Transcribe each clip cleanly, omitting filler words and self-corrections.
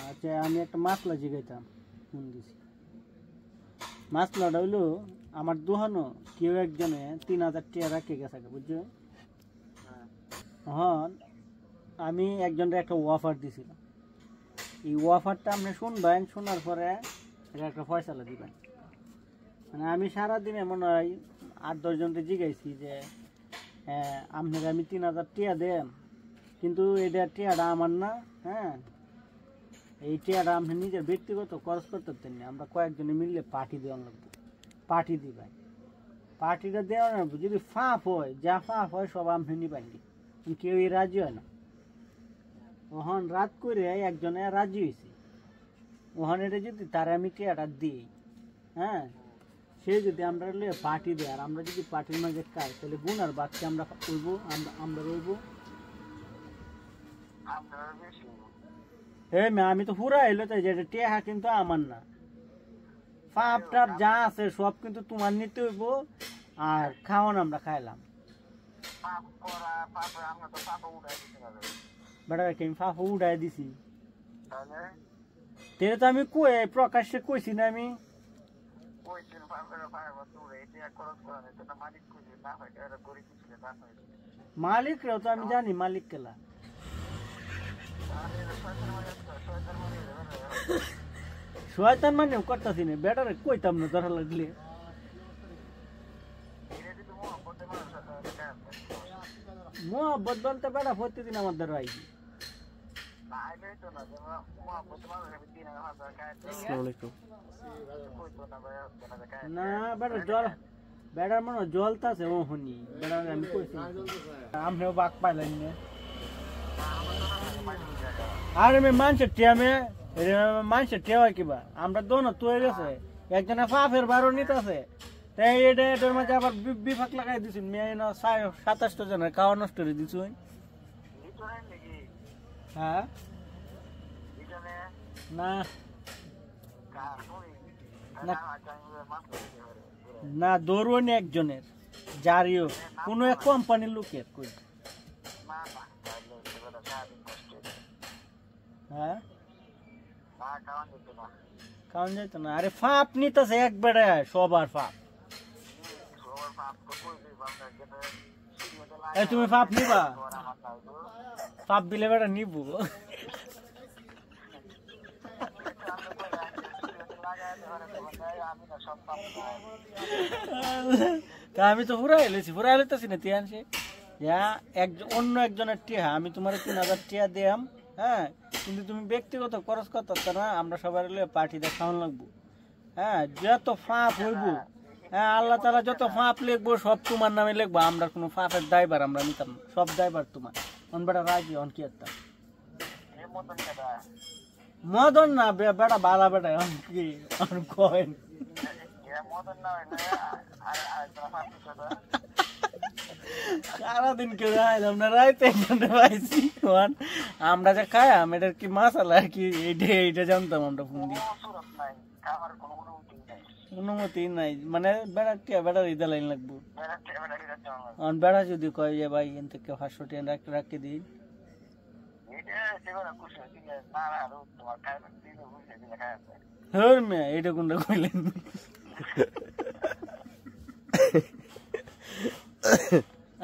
আচ্ছা আমি একটা মাসলা জিগাইতাম ফোন দিছি। মাসলাটা হইলো আমার দোহানো কেউ একজনে 3000 টাকা রাখে গেছে বুঝছো। হ্যাঁ আমি একজনের একটা অফার দিছিলাম, এই অফারটা আপনি শুনবেন, শোনার পরে এটা একটা ফয়সালা দিবেন। মানে আমি সারাদিনে মনে হয় 8-10 জনকে জিগাইছি যে আপনাকে আমি 3000 টাকা দেন, কিন্তু এটা টাকাটা আমার না। হ্যাঁ এই টাকাটা আপনি নিজের ব্যক্তিগত খরচ করতে পারতেন না, আমরা কয়েকজনে মিললে পার্টি দেওয়ার লাগবে, পার্টি দিবেন। পার্টিটা দেওয়ার যদি ফাঁপ হয়, যা ফাঁপ হয় সব আপনি নিবেন, কেউই রাজি হয় না। ওখান রাত করে একজনে রাজি হয়েছে, ওখানে এটা যদি তারা আমি টাকাটা দিই, হ্যাঁ সে যদি আমরা পার্টি দেয় আর আমরা যদি পার্টির মাঝে খাই, তাহলে গুনার বাক্যে আমরা করবো, আমরা রইব। আমি তো পুরা এলো তাই, যেটা টেহা কিন্তু আমার না, ফাপ টাপ যা আছে সব কিন্তু তোমার নিতে হইব, আর খাওয়ান আমরা খাইলাম। বেটা আমি ফাপ উড়াই দিছি, তেরে তো আমি প্রকাশ্যে কইছি না আমি। মালিক রেও তো আমি জানি, মালিক কেলা শয়তান মানে করতেছি না, বেটারে কইতাম না ধরা লাগলে। মোহাব্বত বলতে বেটা প্রতিদিন আমার দ্বারা আইবি। না বেটা জল, বেটার মনে জলতাছে ও শুনি, বেটার আমি কইছি আমরাও বাক পাইলাম না। আর আমি মানুষের টিয়ামে মানুষের টেওয়া কিবা আমরা দোনো তো হয়ে গেছে, একজনে ফাফের 12 নিতেছে, তাই এটার মাঝে আবার বিভাগ লাগাই দিছি। মেয়ে না 27 জনের খাওয়া নষ্ট করে দিছু। হ্যাঁ না না দৌড়নি একজনের, যারিও কোনো এক কোম্পানির লোকের কই। হ্যাঁ কারণ যাইতো না, আরে ফাপ নিতেছে এক বেড়ে সবার ফাপ। তুমি ফাপ নিবা, ফাপ দিলে বেটা নিবো। আমি তো ফুরাই লেছি, ফুরাই লেতেছি না তিয়ানসে অন্য একজনের টিয়া আমি তোমার 3000 টিয়া দিয়াম। হ্যাঁ কিন্তু তুমি ব্যক্তিগত খরচ করতে না, আমরা সবাই পার্টিতে খাওয়ান লাগবো। হ্যাঁ যত ফাঁপ হইব, হ্যাঁ আল্লাহ তাআলা যত ফাঁপ লিখবো সব তোমার নামে লিখবো, আমরা কোনো ফাঁপের দায়ভার আমরা নিতাম না, সব দায়ভার তোমার। অন বেটা রাজি অন কি একটা মদন না বেটা বালা বেটা কি কয়েন সারাদিন কেউ আইলাম না, রাইতে পাইছি। আমরা যে খাই এটার কি মাসালা আর কি এইটা জানতাম আমরা ফোন দিয়ে, অনুমতি নাই। মানে বেড়ার ঈদা লাইন লাগবো। বেড়া যদি কয় যে ভাই এন থেকে 500 টাকা রাখতে দিই, এইটা কোনটা কইলেন।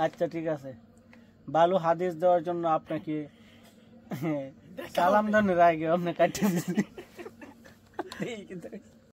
আচ্ছা ঠিক আছে, ভালো হাদিস দেওয়ার জন্য আপনাকে সালাম ধন্যবাদ। আগে আপনি কাটিয়ে